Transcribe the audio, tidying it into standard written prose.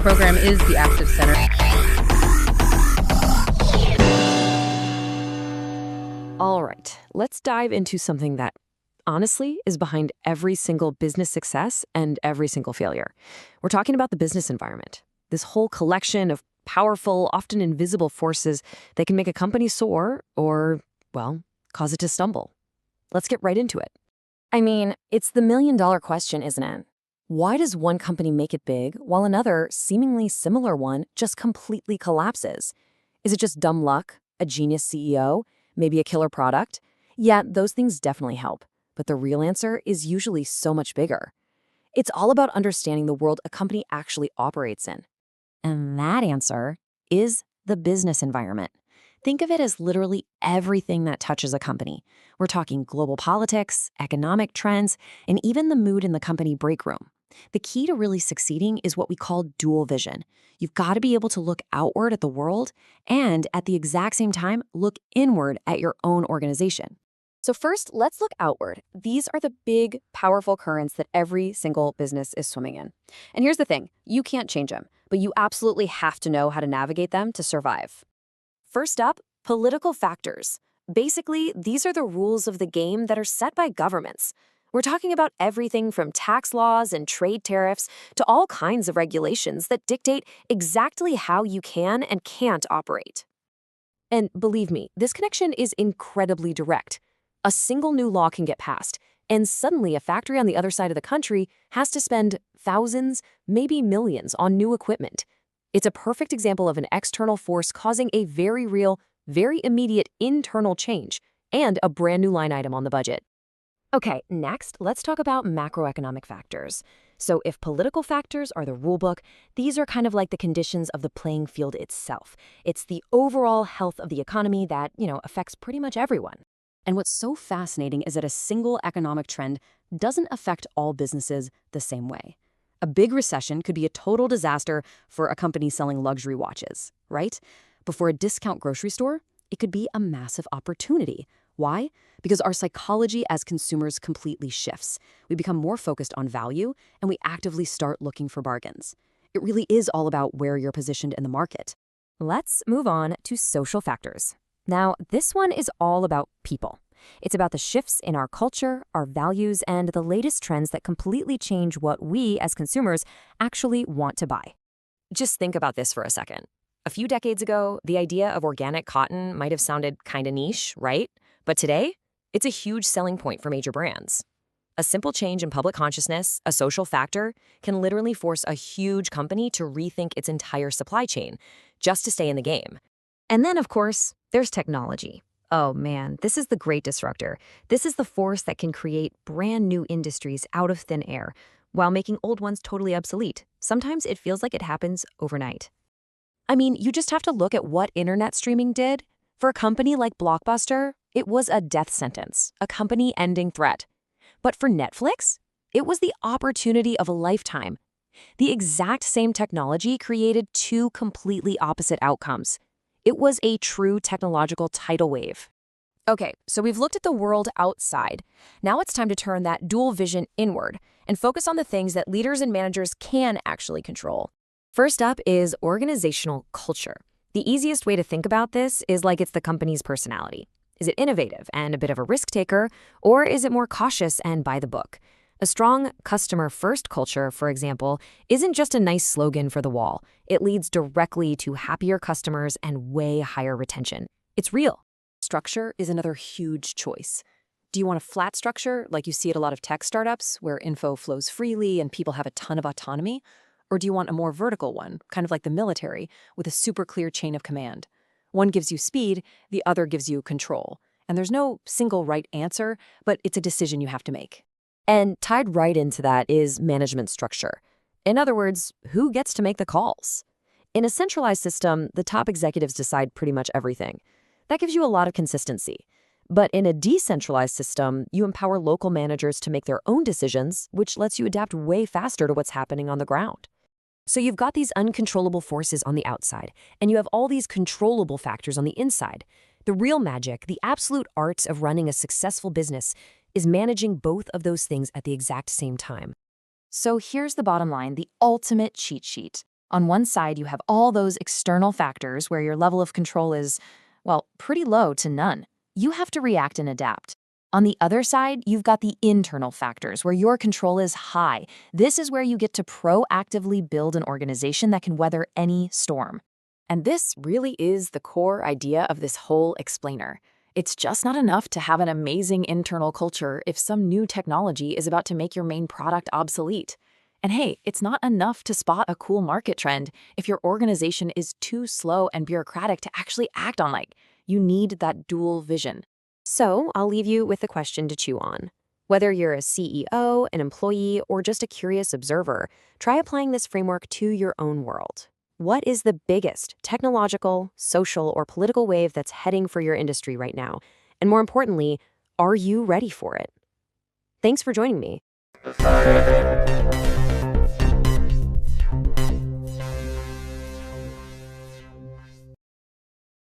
program is the Active Center. All right, let's dive into something that honestly is behind every single business success and every single failure. We're talking about the business environment, this whole collection of powerful, often invisible forces that can make a company soar or, well, cause it to stumble. Let's get right into it. I mean, it's the million-dollar question, isn't it? Why does one company make it big while another, seemingly similar one, just completely collapses? Is it just dumb luck, a genius CEO, maybe a killer product? Yeah, those things definitely help. But the real answer is usually so much bigger. It's all about understanding the world a company actually operates in. And that answer is the business environment. Think of it as literally everything that touches a company. We're talking global politics, economic trends, and even the mood in the company break room. The key to really succeeding is what we call dual vision. You've got to be able to look outward at the world and, at the exact same time, look inward at your own organization. So first, let's look outward. These are the big, powerful currents that every single business is swimming in. And here's the thing, you can't change them, but you absolutely have to know how to navigate them to survive. First up, political factors. Basically, these are the rules of the game that are set by governments. We're talking about everything from tax laws and trade tariffs to all kinds of regulations that dictate exactly how you can and can't operate. And believe me, this connection is incredibly direct. A single new law can get passed, and suddenly a factory on the other side of the country has to spend thousands, maybe millions, on new equipment. It's a perfect example of an external force causing a very real, very immediate internal change and a brand new line item on the budget. Okay, next, let's talk about macroeconomic factors. So if political factors are the rulebook, these are kind of like the conditions of the playing field itself. It's the overall health of the economy that, affects pretty much everyone. And what's so fascinating is that a single economic trend doesn't affect all businesses the same way. A big recession could be a total disaster for a company selling luxury watches, right? But for a discount grocery store, it could be a massive opportunity. Why? Because our psychology as consumers completely shifts. We become more focused on value, and we actively start looking for bargains. It really is all about where you're positioned in the market. Let's move on to social factors. Now, this one is all about people. It's about the shifts in our culture, our values, and the latest trends that completely change what we, as consumers, actually want to buy. Just think about this for a second. A few decades ago, the idea of organic cotton might have sounded kind of niche, right? But today, it's a huge selling point for major brands. A simple change in public consciousness, a social factor, can literally force a huge company to rethink its entire supply chain just to stay in the game. And then, of course, there's technology. Oh man, this is the great disruptor. This is the force that can create brand new industries out of thin air while making old ones totally obsolete. Sometimes it feels like it happens overnight. I mean, you just have to look at what internet streaming did. For a company like Blockbuster, it was a death sentence, a company-ending threat. But for Netflix, it was the opportunity of a lifetime. The exact same technology created two completely opposite outcomes. It was a true technological tidal wave. Okay, so we've looked at the world outside. Now it's time to turn that dual vision inward and focus on the things that leaders and managers can actually control. First up is organizational culture. The easiest way to think about this is like it's the company's personality. Is it innovative and a bit of a risk taker, or is it more cautious and by the book? A strong customer-first culture, for example, isn't just a nice slogan for the wall. It leads directly to happier customers and way higher retention. It's real. Structure is another huge choice. Do you want a flat structure, like you see at a lot of tech startups, where info flows freely and people have a ton of autonomy? Or do you want a more vertical one, kind of like the military, with a super clear chain of command? One gives you speed, the other gives you control. And there's no single right answer, but it's a decision you have to make. And tied right into that is management structure. In other words, who gets to make the calls? In a centralized system, the top executives decide pretty much everything. That gives you a lot of consistency. But in a decentralized system, you empower local managers to make their own decisions, which lets you adapt way faster to what's happening on the ground. So you've got these uncontrollable forces on the outside, and you have all these controllable factors on the inside. The real magic, the absolute art of running a successful business, is managing both of those things at the exact same time. So here's the bottom line, the ultimate cheat sheet. On one side, you have all those external factors where your level of control is, well, pretty low to none. You have to react and adapt. On the other side, you've got the internal factors where your control is high. This is where you get to proactively build an organization that can weather any storm. And this really is the core idea of this whole explainer. It's just not enough to have an amazing internal culture if some new technology is about to make your main product obsolete. And hey, it's not enough to spot a cool market trend if your organization is too slow and bureaucratic to actually act on. You need that dual vision. So I'll leave you with a question to chew on. Whether you're a CEO, an employee, or just a curious observer, try applying this framework to your own world. What is the biggest technological, social, or political wave that's heading for your industry right now? And more importantly, are you ready for it? Thanks for joining me.